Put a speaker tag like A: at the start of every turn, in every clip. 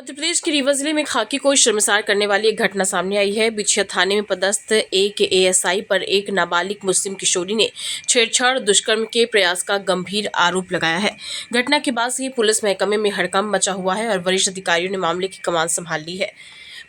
A: मध्य प्रदेश के रीवा जिले में खाकी को शर्मसार करने वाली एक घटना सामने आई है। बिछिया थाने में पदस्थ एक एएसआई पर एक नाबालिग मुस्लिम किशोरी ने छेड़छाड़ दुष्कर्म के प्रयास का गंभीर आरोप लगाया है। घटना के बाद से ही पुलिस महकमे में हड़कंप मचा हुआ है और वरिष्ठ अधिकारियों ने मामले की कमान संभाल ली है।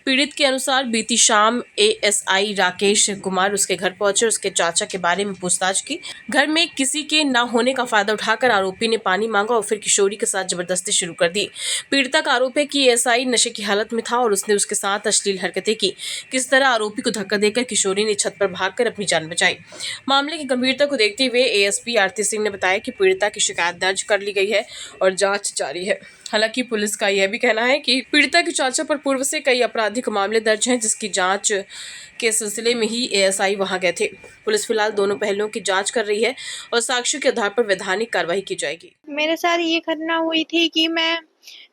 A: पीड़ित के अनुसार बीती शाम एएसआई राकेश कुमार उसके घर पहुंचे, उसके चाचा के बारे में पूछताछ की। घर में किसी के न होने का फायदा उठाकर आरोपी ने पानी मांगा और फिर किशोरी के साथ जबरदस्ती शुरू कर दी। पीड़िता का आरोप है कि एएसआई नशे की हालत में था और उसने उसके साथ अश्लील हरकतें की। किस तरह आरोपी को धक्का देकर किशोरी ने छत पर भागकर अपनी जान बचाई। मामले की गंभीरता को देखते हुए एएसपी आरती सिंह ने बताया कि पीड़िता की शिकायत दर्ज कर ली गई है और जांच जारी है। हालांकि पुलिस का यह भी कहना है कि पीड़िता के चाचा पर पूर्व से कई आपराधिक मामले दर्ज हैं, जिसकी जांच के सिलसिले में ही एएसआई वहां गए थे। पुलिस फिलहाल दोनों पहलुओं की जांच कर रही है और साक्ष्यों के आधार पर वैधानिक कार्रवाई की जाएगी।
B: मेरे साथ ये घटना हुई थी कि मैं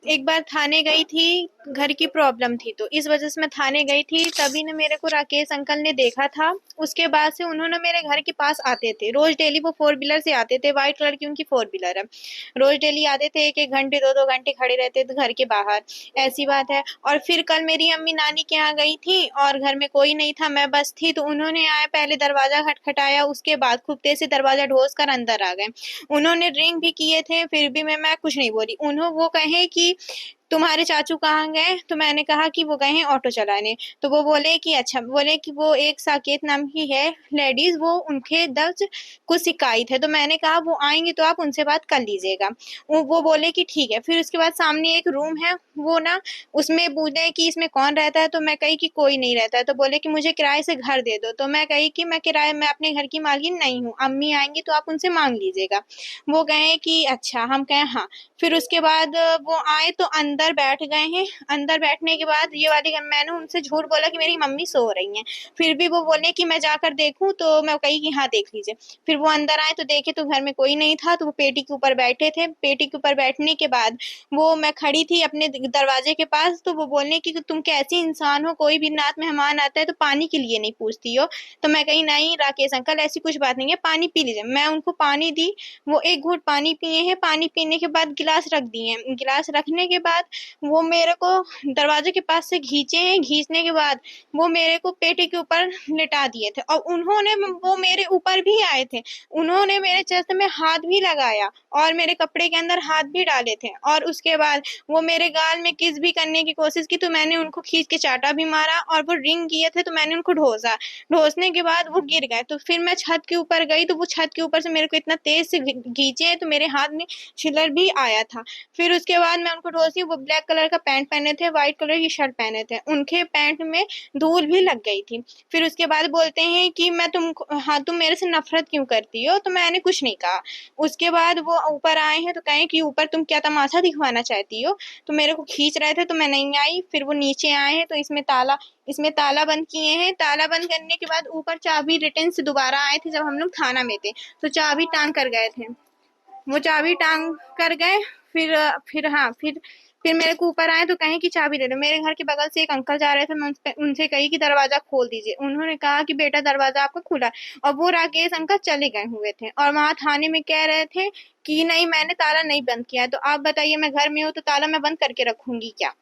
B: एक बार थाने गई थी, घर की प्रॉब्लम थी तो इस वजह से मैं थाने गई थी। तभी ने मेरे को राकेश अंकल ने देखा था। उसके बाद से उन्होंने मेरे घर के पास आते थे रोज डेली। वो 4 व्हीलर से आते थे, व्हाइट कलर की उनकी 4 व्हीलर है। रोज डेली आते थे, 1-1 घंटे 2-2 घंटे खड़े रहते थे घर के बाहर, ऐसी बात है। और फिर कल मेरी अम्मी नानी के यहाँ गई थी और घर में कोई नहीं था, मैं बस थी। तो उन्होंने आया, पहले दरवाजा खटखटाया, उसके बाद खूब तेज से दरवाजा ढोस कर अंदर आ गए। उन्होंने रिंग भी किए थे, फिर भी मैं कुछ नहीं बोली। वो कहे कि तुम्हारे चाचू कहाँ गए? तो मैंने कहा कि वो गए हैं ऑटो चलाने। तो वो बोले कि अच्छा, बोले कि वो एक साकेत नाम की है लेडीज, वो उनके दर्ज कुछ शिकायत है। तो मैंने कहा वो आएंगे तो आप उनसे बात कर लीजिएगा। वो बोले कि ठीक है। फिर उसके बाद सामने एक रूम है, वो ना उसमें बोले कि इसमें कौन रहता है? तो मैं कही कि कोई नहीं रहता है। तो बोले कि मुझे किराए से घर दे दो। तो मैं कही कि मैं अपने घर की मालकिन नहीं हूँ, अम्मी आएंगी तो आप उनसे मांग लीजिएगा। वो कहे कि अच्छा। हम कहे हाँ। फिर उसके बाद वो आए तो अंदर बैठ गए हैं। अंदर बैठने के बाद ये वाली मैंने उनसे झूठ बोला कि मेरी मम्मी सो रही हैं। फिर भी वो बोले कि मैं जाकर देखूं। तो मैं कही कि हाँ देख लीजिए। फिर वो अंदर आए तो देखे तो घर में कोई नहीं था। तो वो पेटी के ऊपर बैठे थे। पेटी के ऊपर बैठने के बाद वो मैं खड़ी थी अपने दरवाजे के पास। तो वो बोलने की तुम कैसी इंसान हो, कोई भी रात मेहमान आता है तो पानी के लिए नहीं पूछती हो? तो मैं कही नहीं राकेश अंकल, ऐसी कुछ बात नहीं है, पानी पी लीजिए। मैं उनको पानी दी। वो एक घूंट पानी पिए हैं। पानी पीने के बाद गिलास रख दिए। गिलास रखने के बाद वो मेरे को दरवाजे के पास से खींचे हैं। खींचने के बाद वो मेरे को पेटी के ऊपर लिटा दिए थे और वो मेरे ऊपर भी आए थे। उन्होंने मेरे चेस्ट में हाथ भी लगाया और मेरे कपड़े के अंदर हाथ भी डाले थे। और उसके बाद वो मेरे गाल में किस भी करने की कोशिश की। तो मैंने उनको खींच के चाटा भी मारा और वो रिंग किए थे तो मैंने उनको ढोसा। ढोसने के बाद वो गिर गए। तो फिर मैं छत के ऊपर गई तो वो छत के ऊपर से मेरे को इतना तेज से खींचे तो मेरे हाथ में छिलर भी आया था। फिर उसके बाद मैं उनको ढोसी। वो ब्लैक कलर का पैंट पहने थे, व्हाइट कलर की शर्ट पहने थे। उनके पैंट में धूल भी लग गई थी। फिर उसके बाद बोलते हैं कि तुम मेरे से नफरत क्यों करती हो? तो मैंने कुछ नहीं कहा। उसके बाद वो ऊपर आए हैं तो कहें कि ऊपर तुम क्या तमाशा दिखवाना चाहती हो? तो मेरे को खींच रहे थे तो मैं नहीं आई। फिर वो नीचे आए हैं तो इसमें ताला बंद किए हैं। ताला बंद करने के बाद ऊपर चाबी रिटर्न से दोबारा आए थे जब हम लोग थाना में थे। तो चाबी टांग कर गए थे। वो चाबी टांग कर गए। फिर मेरे को ऊपर आए तो कहें कि चाबी दे दो। मेरे घर के बगल से एक अंकल जा रहे थे, मैं उनसे कही कि दरवाजा खोल दीजिए। उन्होंने कहा कि बेटा दरवाजा आपका खुला है। और वो राकेश अंकल चले गए हुए थे और वहां थाने में कह रहे थे कि नहीं मैंने ताला नहीं बंद किया। तो आप बताइए, मैं घर में हूँ तो ताला मैं बंद करके रखूंगी क्या?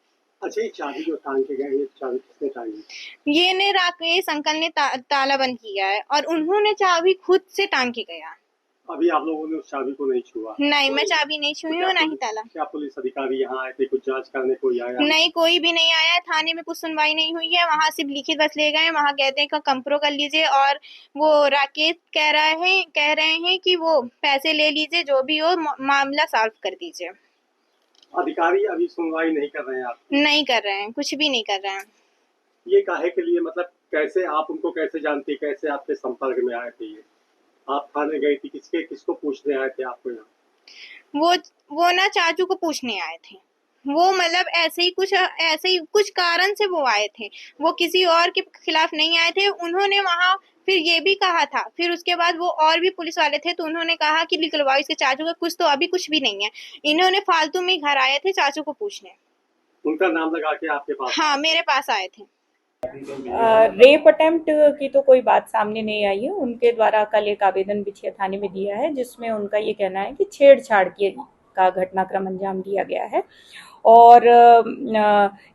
C: अच्छा, ये चाबी जो टांग के गए, ये चाबी किसने टांगी?
B: ये ने राकेश अंकल ने ताला बंद किया है और उन्होंने चाबी खुद से टांग के गया।
C: अभी आप लोगों ने उस चाबी को नहीं छुआ?
B: नहीं, मैं चाबी नहीं छुई हूँ, नहीं ताला।
C: क्या पुलिस अधिकारी यहाँ आए थे? कुछ जांच करने कोई आया?
B: नहीं, कोई भी नहीं आया। थाने में कुछ सुनवाई नहीं हुई है। वहां सिर्फ लिखित बस ले गए। वहां कहते हैं कि कंप्रो कर लीजिए और वो राकेश कह रहे हैं कि वो पैसे ले लीजिए, जो भी हो मामला सॉल्व कर दीजिए।
C: अधिकारी अभी सुनवाई नहीं कर रहे हैं आप?
B: नहीं कर रहे हैं, कुछ भी नहीं कर रहे हैं।
C: ये काहे के लिए, मतलब कैसे आप उनको कैसे जानती, कैसे आपके संपर्क में आए थे? ये आप थाने गई थी, किसको पूछने आए थे आपको यहाँ?
B: वो ना चाचू को पूछने आए थे। वो मतलब ऐसे ही कुछ कारण से वो आए थे। वो किसी और के खिलाफ नहीं आए थे। उन्होंने वहां फिर ये भी कहा था। फिर उसके बाद वो और भी पुलिस वाले थे तो उन्होंने कहा कि निकलवाओ इसके चाचू का। कुछ तो अभी कुछ भी नहीं है। इन्होंने फालतू में घर आए थे चाचू को पूछने।
C: उनका नाम लगा के आपके पास?
B: हाँ, मेरे पास आए थे।
D: रेप अटेम्प्ट की तो कोई बात सामने नहीं आई है। उनके द्वारा कल एक आवेदन बिछिया थाने में दिया है जिसमें उनका ये कहना है कि छेड़छाड़ का घटनाक्रम अंजाम दिया गया है और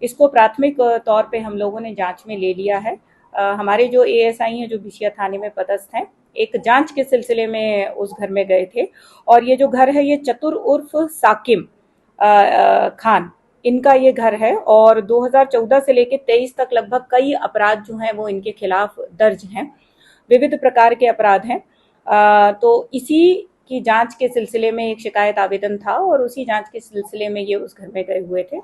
D: इसको प्राथमिक तौर पे हम लोगों ने जांच में ले लिया है। हमारे जो एएसआई हैं जो बिछिया थाने में पदस्थ हैं, एक जांच के सिलसिले में उस घर में गए थे और ये जो घर है ये चतुर उर्फ साकिम खान इनका ये घर है और 2014 से लेकर 23 तक लगभग कई अपराध जो हैं वो इनके खिलाफ दर्ज हैं, विविध प्रकार के अपराध हैं। तो इसी की जांच के सिलसिले में एक शिकायत आवेदन था और उसी जांच के सिलसिले में ये उस घर में गए हुए थे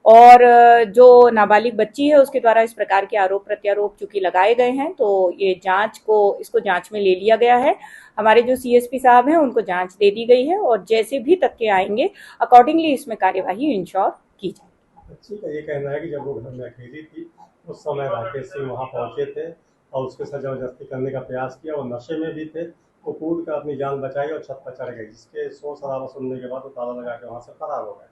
D: और जो नाबालिग बच्ची है उसके द्वारा इस प्रकार के आरोप प्रत्यारोप चूंकि लगाए गए हैं तो ये इसको जांच में ले लिया गया है। हमारे जो सीएसपी साहब हैं उनको जांच दे दी गई है और जैसे भी तथ्य आएंगे अकॉर्डिंगली इसमें कार्यवाही इंश्योर की जाए।
C: बच्ची का ये कहना है कि जब वो घर में अकेली थी उस समय राकेश सिंह वहाँ पहुंचे थे और उसके साथ जबरदस्ती करने का प्रयास किया और नशे में भी थे। वो कूद कर अपनी जान बचाई और छत पर चढ़ गई, जिसके शोर शराबा सुनने के बाद वो ताला लगा के वहाँ से फरार हो गए।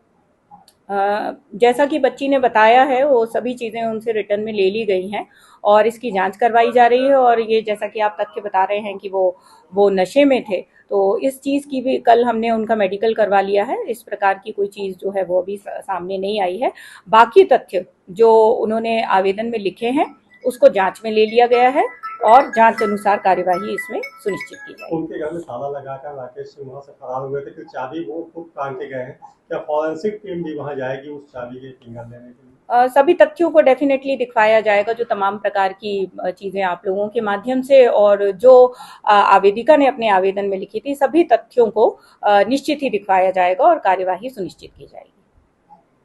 D: जैसा कि बच्ची ने बताया है वो सभी चीज़ें उनसे रिटर्न में ले ली गई हैं और इसकी जांच करवाई जा रही है और ये जैसा कि आप तथ्य बता रहे हैं कि वो नशे में थे तो इस चीज़ की भी कल हमने उनका मेडिकल करवा लिया है। इस प्रकार की कोई चीज़ जो है वो अभी सामने नहीं आई है। बाकी तथ्य जो उन्होंने आवेदन में लिखे हैं उसको जांच में ले लिया गया है और जांच अनुसार कार्यवाही इसमें सुनिश्चित की जाएगी।
C: उनके घर में ताला लगाकर राकेश सिंह वहाँ से फरार हुए थे, फिर चाबी वो खुद टांग के गए हैं। क्या फॉरेंसिक टीम भी वहाँ जाएगी उस चाबी के फिंगर लेने के लिए?
D: सभी तथ्यों को डेफिनेटली दिखवाया जाएगा, जो तमाम प्रकार की चीजें आप लोगों के माध्यम से और जो आवेदिका ने अपने आवेदन में लिखी थी सभी तथ्यों को निश्चित ही दिखवाया जाएगा और कार्यवाही सुनिश्चित की जाएगी।